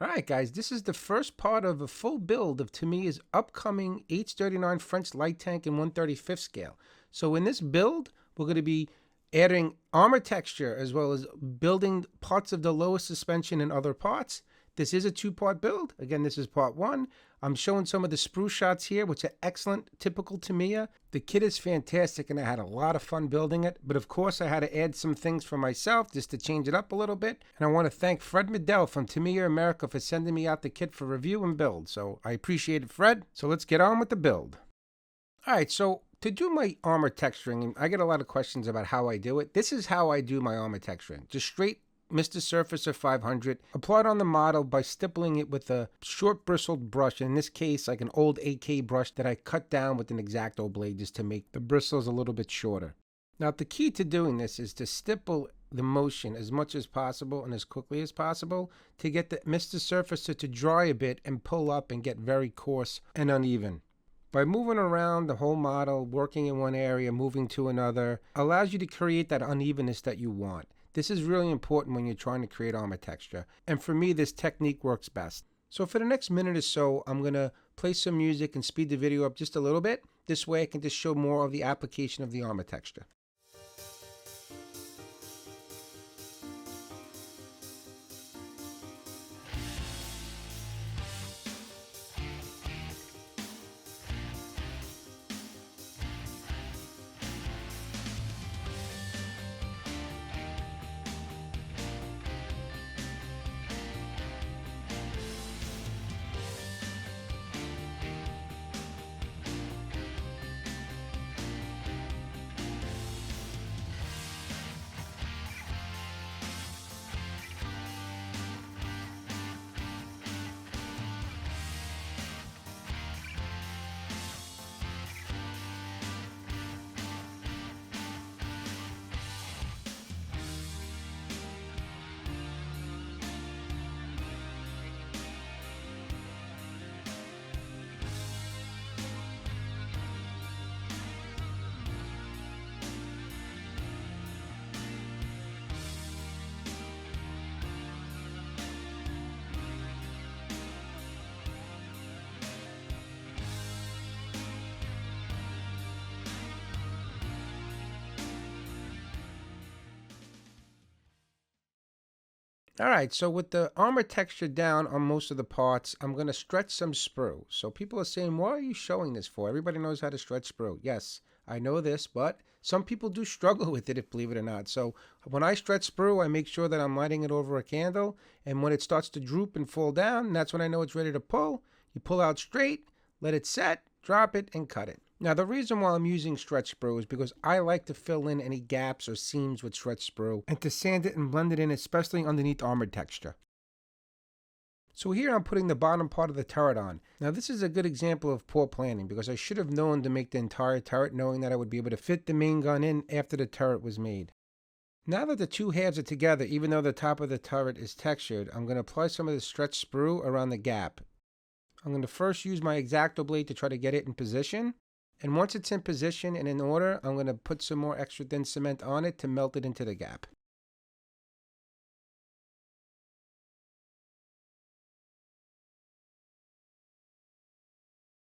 Alright guys, this is the first part of a full build of Tamiya's upcoming H39 French Light Tank in 1/35 scale. So in this build, we're going to be adding armor texture as well as building parts of the lower suspension and other parts. This is a two-part build. Again, this is part one. I'm showing some of the sprue shots here, which are excellent, typical Tamiya. The kit is fantastic and I had a lot of fun building it, but of course I had to add some things for myself just to change it up a little bit. And I want to thank Fred Medell from Tamiya America for sending me out the kit for review and build. So I appreciate it, Fred. So let's get on with the build. All right, so to do my armor texturing, I get a lot of questions about how I do it. This is how I do my armor texturing. Just straight Mr. Surfacer 500, applied on the model by stippling it with a short bristled brush, in this case like an old AK brush that I cut down with an X-Acto blade just to make the bristles a little bit shorter. Now the key to doing this is to stipple the motion as much as possible and as quickly as possible to get the Mr. Surfacer to dry a bit and pull up and get very coarse and uneven. By moving around the whole model, working in one area, moving to another, allows you to create that unevenness that you want. This is really important when you're trying to create armor texture, and for me this technique works best. So for the next minute or so, I'm going to play some music and speed the video up just a little bit. This way I can just show more of the application of the armor texture. Alright, so with the armor texture down on most of the parts, I'm going to stretch some sprue. So people are saying, why are you showing this for? Everybody knows how to stretch sprue. Yes, I know this, but some people do struggle with it, believe it or not. So when I stretch sprue, I make sure that I'm lighting it over a candle, and when it starts to droop and fall down, that's when I know it's ready to pull. You pull out straight, let it set, drop it, and cut it. Now the reason why I'm using stretch sprue is because I like to fill in any gaps or seams with stretch sprue and to sand it and blend it in, especially underneath armor texture. So here I'm putting the bottom part of the turret on. Now this is a good example of poor planning because I should have known to make the entire turret knowing that I would be able to fit the main gun in after the turret was made. Now that the two halves are together, even though the top of the turret is textured, I'm going to apply some of the stretch sprue around the gap. I'm going to first use my X-Acto blade to try to get it in position. And once it's in position and in order, I'm going to put some more extra thin cement on it to melt it into the gap.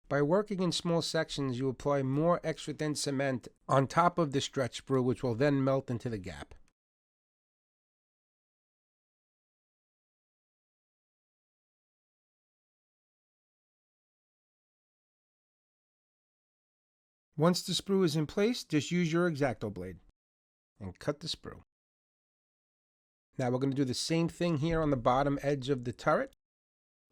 By working in small sections, you apply more extra thin cement on top of the stretch sprue, which will then melt into the gap. Once the sprue is in place, just use your X-Acto blade and cut the sprue. Now we're going to do the same thing here on the bottom edge of the turret.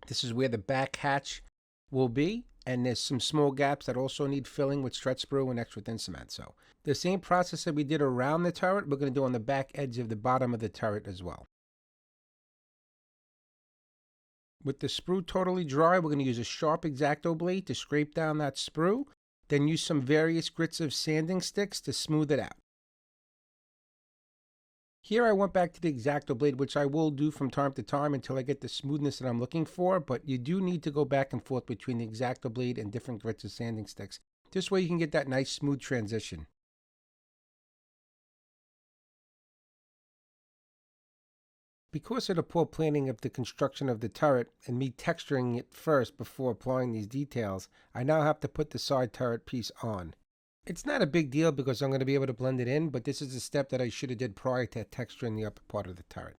This is where the back hatch will be, and there's some small gaps that also need filling with stretch sprue and extra thin cement. So the same process that we did around the turret, we're going to do on the back edge of the bottom of the turret as well. With the sprue totally dry, we're going to use a sharp X-Acto blade to scrape down that sprue, then use some various grits of sanding sticks to smooth it out. Here I went back to the X-Acto blade, which I will do from time to time until I get the smoothness that I'm looking for, but you do need to go back and forth between the X-Acto blade and different grits of sanding sticks. This way you can get that nice smooth transition. Because of the poor planning of the construction of the turret and me texturing it first before applying these details, I now have to put the side turret piece on. It's not a big deal because I'm going to be able to blend it in, but this is a step that I should have did prior to texturing the upper part of the turret.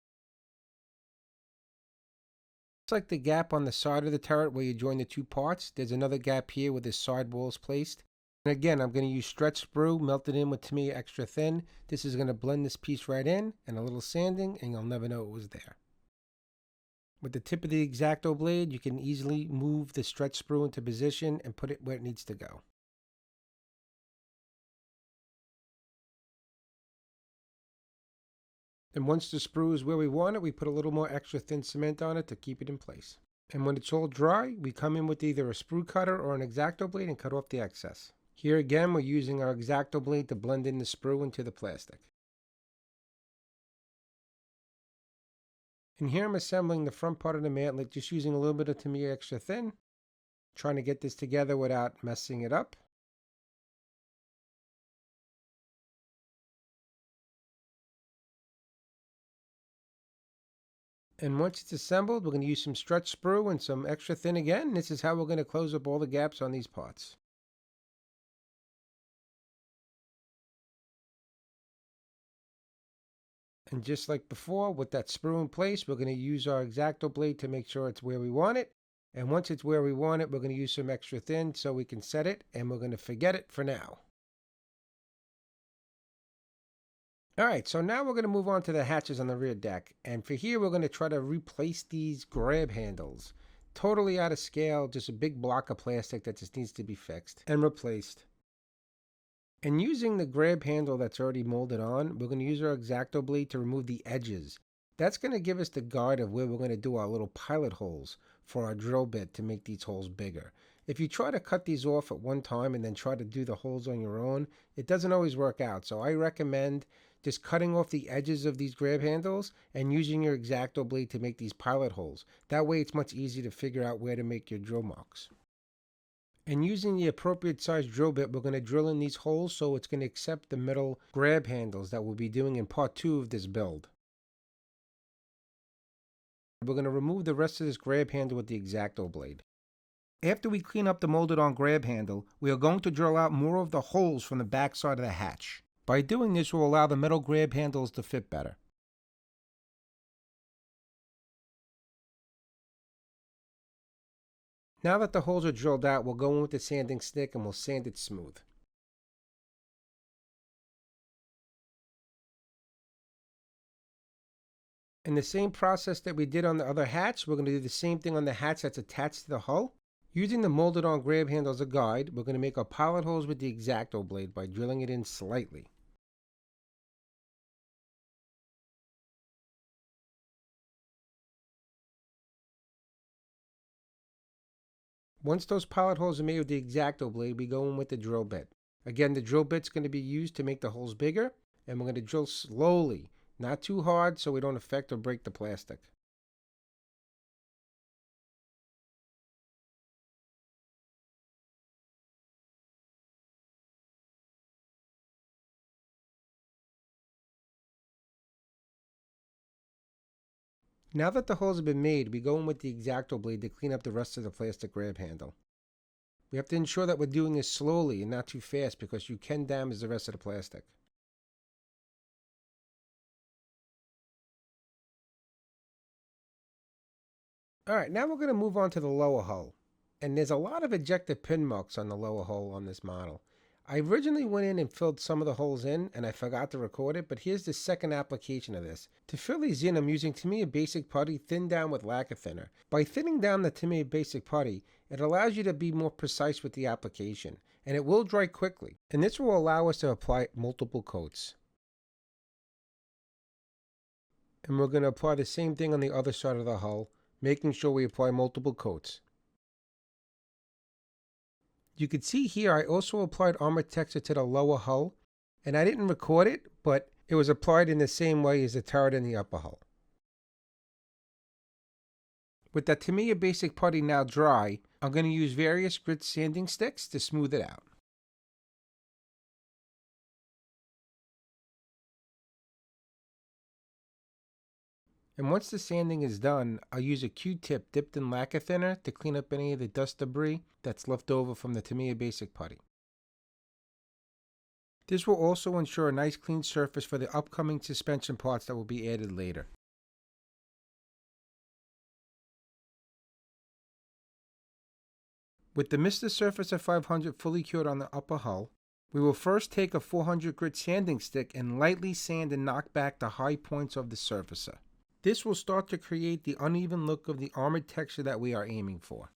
Just like the gap on the side of the turret where you join the two parts, there's another gap here where the side wall is placed. And again, I'm going to use stretch sprue melted in with Tamiya Xtra Thin. This is going to blend this piece right in, and a little sanding, and you'll never know it was there. With the tip of the X-Acto blade, you can easily move the stretch sprue into position and put it where it needs to go. And once the sprue is where we want it, we put a little more extra thin cement on it to keep it in place. And when it's all dry, we come in with either a sprue cutter or an X-Acto blade and cut off the excess. Here again, we're using our X-Acto blade to blend in the sprue into the plastic. And here I'm assembling the front part of the mantlet just using a little bit of Tamiya Xtra Thin, trying to get this together without messing it up. And once it's assembled, we're going to use some stretch sprue and some Xtra Thin again. This is how we're going to close up all the gaps on these parts. And just like before, with that sprue in place, we're going to use our X-Acto blade to make sure it's where we want it. And once it's where we want it, we're going to use some Xtra Thin so we can set it, and we're going to forget it for now. Alright, so now we're going to move on to the hatches on the rear deck. And for here, we're going to try to replace these grab handles. Totally out of scale, just a big block of plastic that just needs to be fixed and replaced. And using the grab handle that's already molded on, we're going to use our X-Acto blade to remove the edges. That's going to give us the guide of where we're going to do our little pilot holes for our drill bit to make these holes bigger. If you try to cut these off at one time and then try to do the holes on your own, it doesn't always work out. So I recommend just cutting off the edges of these grab handles and using your X-Acto blade to make these pilot holes. That way it's much easier to figure out where to make your drill marks. And using the appropriate size drill bit, we're going to drill in these holes so it's going to accept the metal grab handles that we'll be doing in part 2 of this build. We're going to remove the rest of this grab handle with the X-Acto blade. After we clean up the molded on grab handle, we are going to drill out more of the holes from the back side of the hatch. By doing this, we'll allow the metal grab handles to fit better. Now that the holes are drilled out, we'll go in with the sanding stick and we'll sand it smooth. In the same process that we did on the other hatch, we're going to do the same thing on the hatch that's attached to the hull. Using the molded on grab handle as a guide, we're going to make our pilot holes with the X-Acto blade by drilling it in slightly. Once those pilot holes are made with the X-Acto blade, we go in with the drill bit. Again, the drill bit's going to be used to make the holes bigger, and we're going to drill slowly, not too hard so we don't affect or break the plastic. Now that the holes have been made, we go in with the X-Acto blade to clean up the rest of the plastic grab handle. We have to ensure that we're doing this slowly and not too fast because you can damage the rest of the plastic. Alright, now we're going to move on to the lower hull. And there's a lot of ejector pin marks on the lower hull on this model. I originally went in and filled some of the holes in and I forgot to record it, but here's the second application of this. To fill these in, I'm using Tamiya Basic Putty thinned down with lacquer thinner. By thinning down the Tamiya Basic Putty, it allows you to be more precise with the application, and it will dry quickly. And this will allow us to apply multiple coats. And we're going to apply the same thing on the other side of the hull, making sure we apply multiple coats. You can see here I also applied armor texture to the lower hull, and I didn't record it, but it was applied in the same way as the turret in the upper hull. With the Tamiya Basic Putty now dry, I'm going to use various grit sanding sticks to smooth it out. And once the sanding is done, I'll use a Q-tip dipped in lacquer thinner to clean up any of the dust debris that's left over from the Tamiya Basic putty. This will also ensure a nice clean surface for the upcoming suspension parts that will be added later. With the Mr. Surfacer 500 fully cured on the upper hull, we will first take a 400 grit sanding stick and lightly sand and knock back the high points of the surfacer. This will start to create the uneven look of the armored texture that we are aiming for.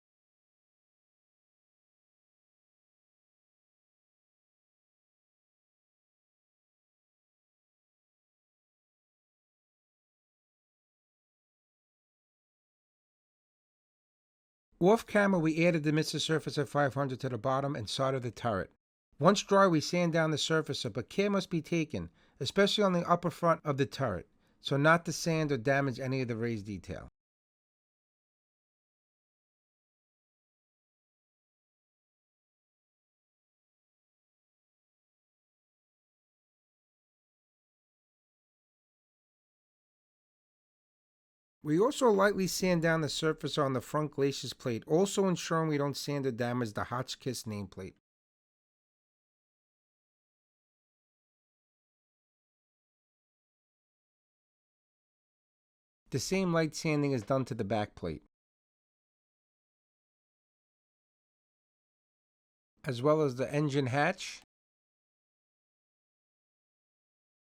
Off camera, we added the Mr. Surfacer 500 to the bottom and side of the turret. Once dry, we sand down the surfacer, but care must be taken, especially on the upper front of the turret, so not to sand or damage any of the raised detail. We also lightly sand down the surface on the front glacis plate, also ensuring we don't sand or damage the Hotchkiss nameplate. The same light sanding is done to the back plate, as well as the engine hatch,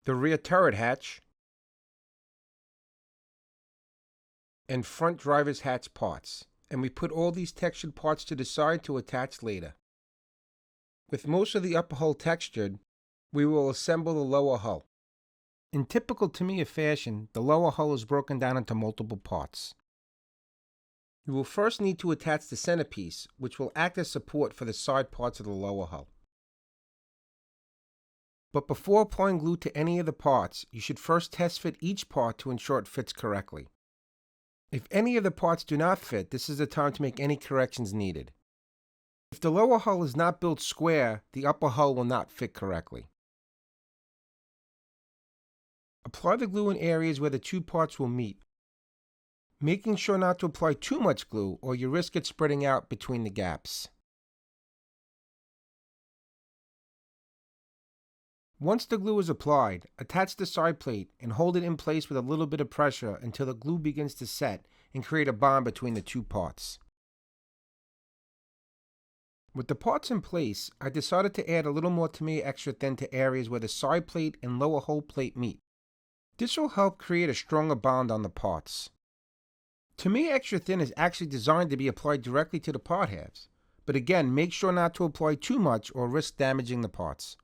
the rear turret hatch, and front driver's hatch parts. And we put all these textured parts to the side to attach later. With most of the upper hull textured, we will assemble the lower hull. In typical Tamiya fashion, the lower hull is broken down into multiple parts. We will first need to attach the centerpiece, which will act as support for the side parts of the lower hull. But before applying glue to any of the parts, you should first test fit each part to ensure it fits correctly. If any of the parts do not fit, this is the time to make any corrections needed. If the lower hull is not built square, the upper hull will not fit correctly. Apply the glue in areas where the two parts will meet, making sure not to apply too much glue or you risk it spreading out between the gaps. Once the glue is applied, attach the side plate and hold it in place with a little bit of pressure until the glue begins to set and create a bond between the two parts. With the parts in place, I decided to add a little more Tamiya Xtra Thin to areas where the side plate and lower hull plate meet. This will help create a stronger bond on the parts. Tamiya Xtra Thin is actually designed to be applied directly to the part halves, but again, make sure not to apply too much or risk damaging the parts.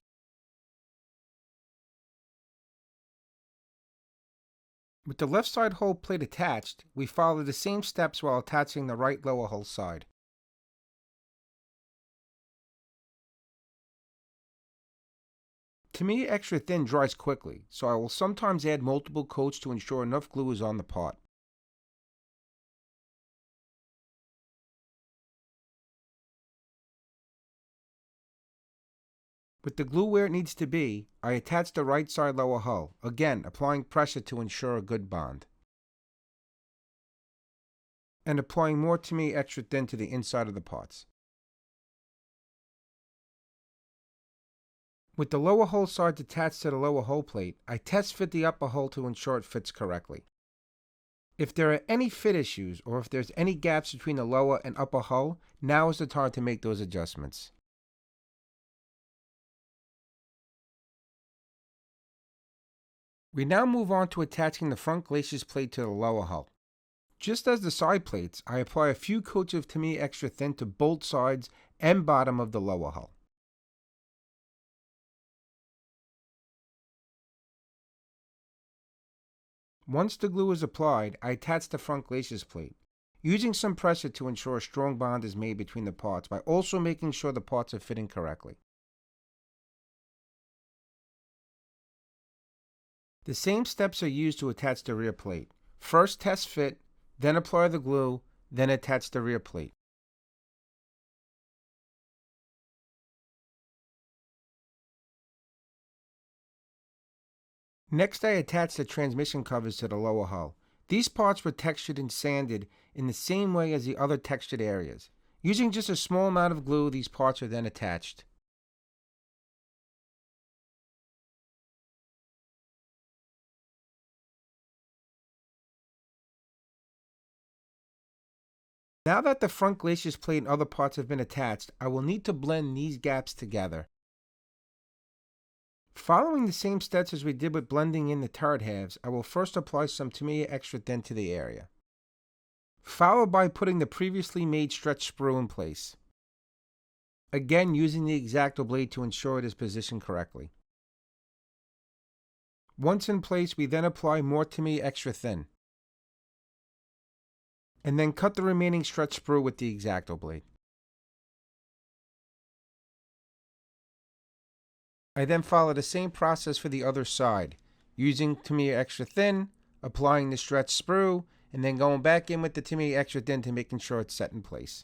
With the left side hull plate attached, we follow the same steps while attaching the right lower hull side. Tamiya Xtra Thin dries quickly, so I will sometimes add multiple coats to ensure enough glue is on the part. With the glue where it needs to be, I attach the right side lower hull, again applying pressure to ensure a good bond. And applying more Tamiya Xtra Thin to the inside of the parts. With the lower hull sides attached to the lower hull plate, I test fit the upper hull to ensure it fits correctly. If there are any fit issues or if there's any gaps between the lower and upper hull, now is the time to make those adjustments. We now move on to attaching the front glacis plate to the lower hull. Just as the side plates, I apply a few coats of Tamiya Xtra Thin to both sides and bottom of the lower hull. Once the glue is applied, I attach the front glacis plate, using some pressure to ensure a strong bond is made between the parts by also making sure the parts are fitting correctly. The same steps are used to attach the rear plate. First test fit, then apply the glue, then attach the rear plate. Next, I attach the transmission covers to the lower hull. These parts were textured and sanded in the same way as the other textured areas. Using just a small amount of glue, these parts are then attached. Now that the front glacis plate and other parts have been attached, I will need to blend these gaps together. Following the same steps as we did with blending in the turret halves, I will first apply some Tamiya Xtra thin to the area, followed by putting the previously made stretch sprue in place. Again, using the X-Acto blade to ensure it is positioned correctly. Once in place, we then apply more Tamiya Xtra thin, and then cut the remaining stretch sprue with the X-Acto blade. I then follow the same process for the other side, using Tamiya Xtra thin, applying the stretch sprue, and then going back in with the Tamiya Xtra thin to making sure it's set in place.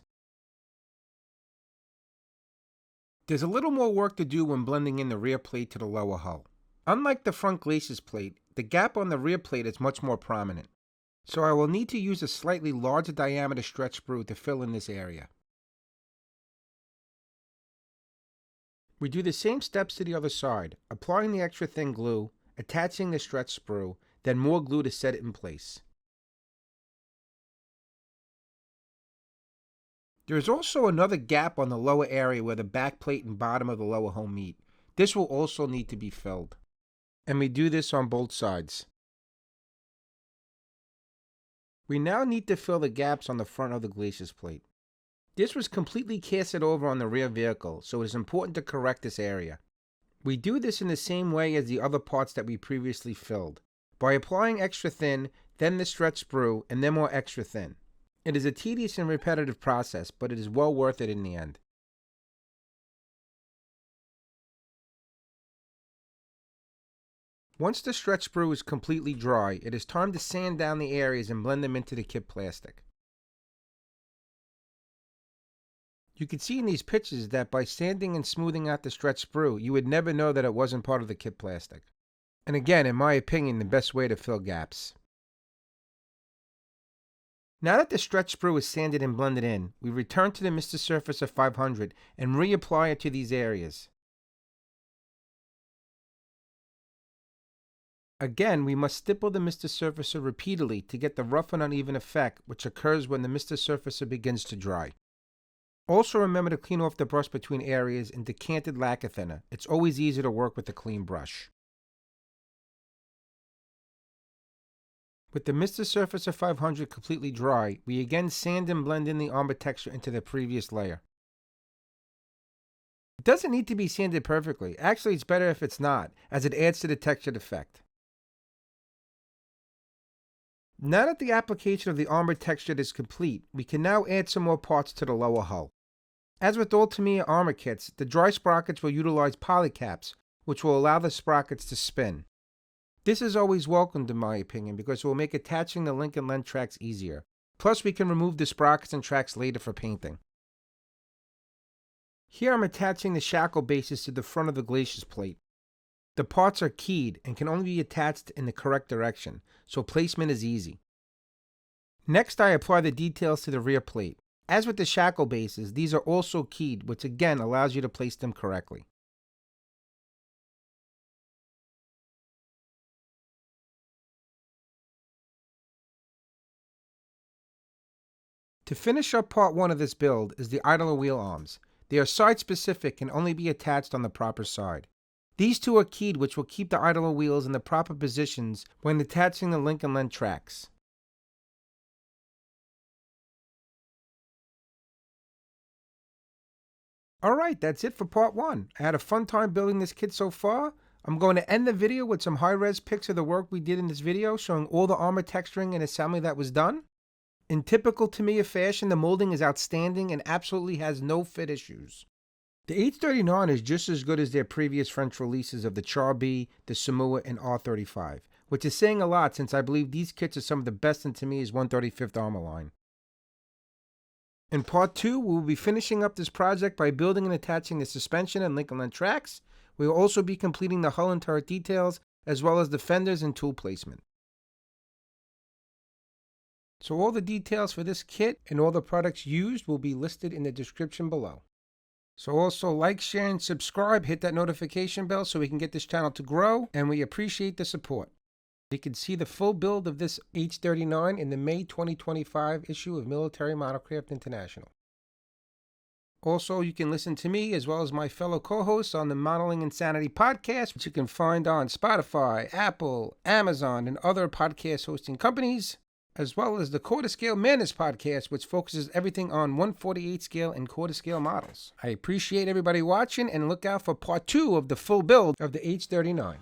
There's a little more work to do when blending in the rear plate to the lower hull. Unlike the front glacis plate, the gap on the rear plate is much more prominent, so I will need to use a slightly larger diameter stretch sprue to fill in this area. We do the same steps to the other side, applying the extra thin glue, attaching the stretch sprue, then more glue to set it in place. There is also another gap on the lower area where the back plate and bottom of the lower hull meet. This will also need to be filled. And we do this on both sides. We now need to fill the gaps on the front of the glacis plate. This was completely casted over on the rear vehicle, so it is important to correct this area. We do this in the same way as the other parts that we previously filled, by applying extra thin, then the stretch sprue, and then more extra thin. It is a tedious and repetitive process, but it is well worth it in the end. Once the stretch sprue is completely dry, it is time to sand down the areas and blend them into the kit plastic. You can see in these pictures that by sanding and smoothing out the stretch sprue, you would never know that it wasn't part of the kit plastic. And again, in my opinion, the best way to fill gaps. Now that the stretch sprue is sanded and blended in, we return to the Mr. Surfacer 500 and reapply it to these areas. Again, we must stipple the Mr. Surfacer repeatedly to get the rough and uneven effect which occurs when the Mr. Surfacer begins to dry. Also remember to clean off the brush between areas in decanted lacquer thinner. It's always easier to work with a clean brush. With the Mr. Surfacer 500 completely dry, we again sand and blend in the armor texture into the previous layer. It doesn't need to be sanded perfectly. Actually, it's better if it's not, as it adds to the textured effect. Now that the application of the armor texture is complete, we can now add some more parts to the lower hull. As with all Tamiya armor kits, the dry sprockets will utilize polycaps, which will allow the sprockets to spin. This is always welcomed in my opinion because it will make attaching the link and lens tracks easier. Plus we can remove the sprockets and tracks later for painting. Here I'm attaching the shackle bases to the front of the glacis plate. The parts are keyed and can only be attached in the correct direction, so placement is easy. Next I apply the details to the rear plate. As with the shackle bases, these are also keyed, which again allows you to place them correctly. To finish up part 1 of this build is the idler wheel arms. They are side specific and can only be attached on the proper side. These two are keyed, which will keep the idler wheels in the proper positions when attaching the link and lens tracks. Alright, that's it for part 1. I had a fun time building this kit so far. I'm going to end the video with some high-res pics of the work we did in this video, showing all the armor texturing and assembly that was done. In typical Tamiya fashion, the molding is outstanding and absolutely has no fit issues. The H39 is just as good as their previous French releases of the Char B, the Samoa, and R35, which is saying a lot since I believe these kits are some of the best in Tamiya's 135th armor line. In part 2, we will be finishing up this project by building and attaching the suspension and link and lens tracks. We will also be completing the hull and turret details, as well as the fenders and tool placement. So all the details for this kit and all the products used will be listed in the description below. So also like, share, and subscribe. Hit that notification bell so we can get this channel to grow, and we appreciate the support. You can see the full build of this H39 in the May 2025 issue of Military Modelcraft International. Also, you can listen to me as well as my fellow co-hosts on the Modeling Insanity podcast, which you can find on Spotify, Apple, Amazon, and other podcast hosting companies, as well as the Quarter Scale Madness podcast, which focuses everything on 1/48 scale and quarter scale models. I appreciate everybody watching, and look out for part 2 of the full build of the H39.